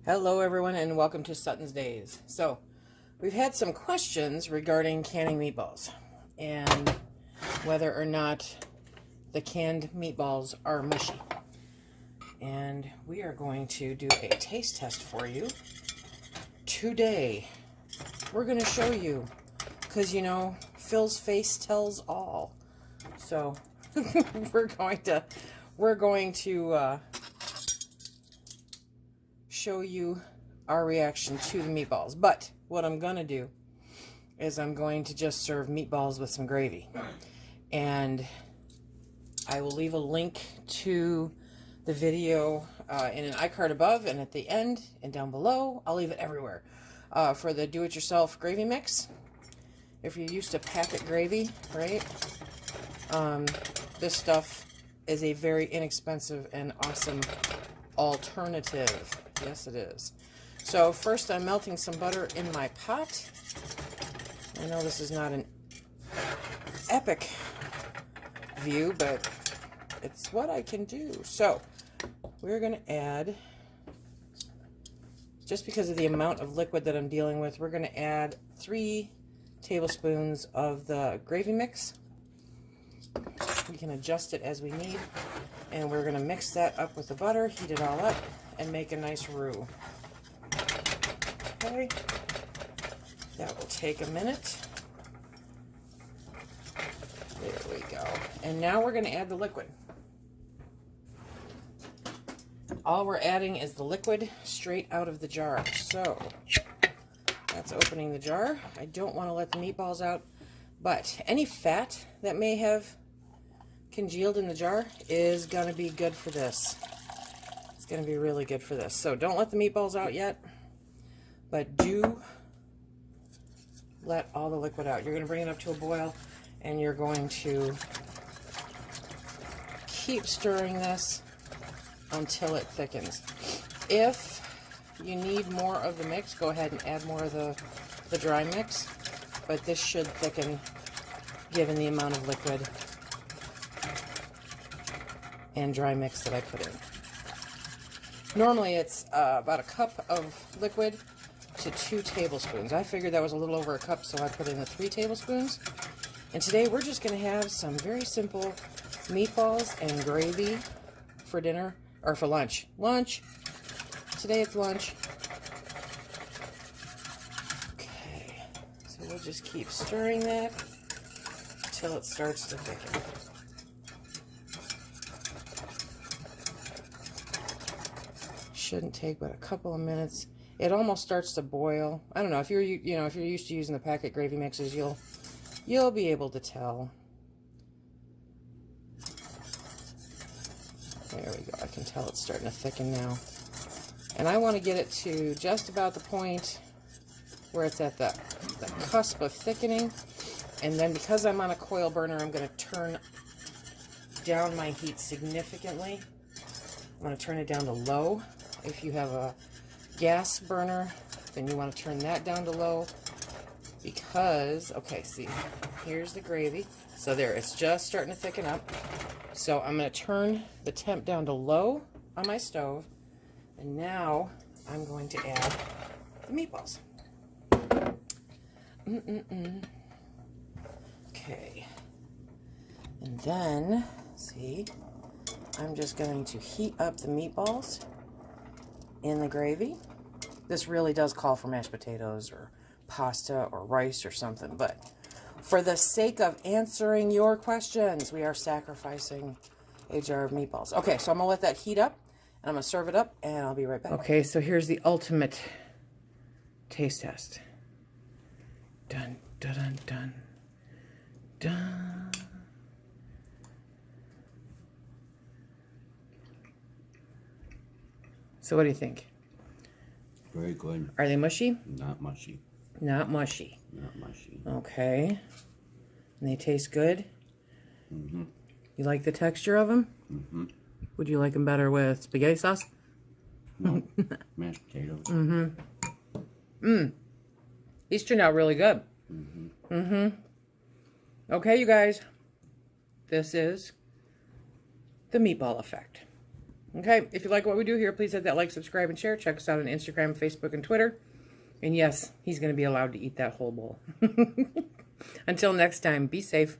Hello everyone and welcome to SuttonsDaze. So we've had some questions regarding canning meatballs and whether or not the canned meatballs are mushy. And we are going to do a taste test for you today. We're going to show you because you know Phil's face tells all. So we're going to show you our reaction to the meatballs. But what I'm going to do is I'm going to just serve meatballs with some gravy. And I will leave a link to the video in an iCard above and at the end and down below. I'll leave it everywhere. For the do-it-yourself gravy mix. If you're used to packet gravy, right? This stuff is a very inexpensive and awesome alternative. Yes, it is. So first I'm melting some butter in my pot. I know this is not an epic view, but it's what I can do. So we're going to add, just because of the amount of liquid that I'm dealing with, we're going to add 3 tablespoons of the gravy mix. We can adjust it as we need. And we're going to mix that up with the butter, heat it all up, and make a nice roux. Okay, that will take a minute. There we go. And now we're going to add the liquid. All we're adding is the liquid straight out of the jar. So that's opening the jar. I don't want to let the meatballs out, but any fat that may have congealed in the jar is going to be good for this. It's going to be really good for this. So don't let the meatballs out yet, but do let all the liquid out. You're going to bring it up to a boil and you're going to keep stirring this until it thickens. If you need more of the mix, go ahead and add more of the dry mix, but this should thicken given the amount of liquid and dry mix that I put in. Normally it's about a cup of liquid to 2 tablespoons. I figured that was a little over a cup, so I put in the 3 tablespoons. And today we're just going to have some very simple meatballs and gravy for dinner, or for lunch. Lunch. Today it's lunch. Okay, so we'll just keep stirring that until it starts to thicken. Shouldn't take but a couple of minutes. It almost starts to boil. I don't know if you're if you're used to using the packet gravy mixes, you'll be able to tell. There we go. I can tell it's starting to thicken now. And I want to get it to just about the point where it's at the cusp of thickening. And then because I'm on a coil burner, I'm going to turn down my heat significantly. I'm going to turn it down to low. If you have a gas burner, then you want to turn that down to low because, okay, see, here's the gravy. So there, it's just starting to thicken up. So I'm going to turn the temp down to low on my stove. And now I'm going to add the meatballs. Okay. And then, see, I'm just going to heat up the meatballs in the gravy. This really does call for mashed potatoes or pasta or rice or something, but for the sake of answering your questions, we are sacrificing a jar of meatballs. Okay, so I'm gonna let that heat up and I'm gonna serve it up and I'll be right back. Okay, so here's the ultimate taste test. Dun, dun, dun, dun, dun. So what do you think? Very good. Are they mushy? Not mushy. Not mushy. Not mushy. Okay. And they taste good? Mm-hmm. You like the texture of them? Mm-hmm. Would you like them better with spaghetti sauce? No. Mashed potatoes. Mm-hmm. These turned out really good. Mm-hmm. Mm-hmm. Okay, you guys. This is the meatball effect. Okay, if you like what we do here, please hit that like, subscribe, and share. Check us out on Instagram, Facebook, and Twitter. And yes, he's going to be allowed to eat that whole bowl. Until next time, be safe.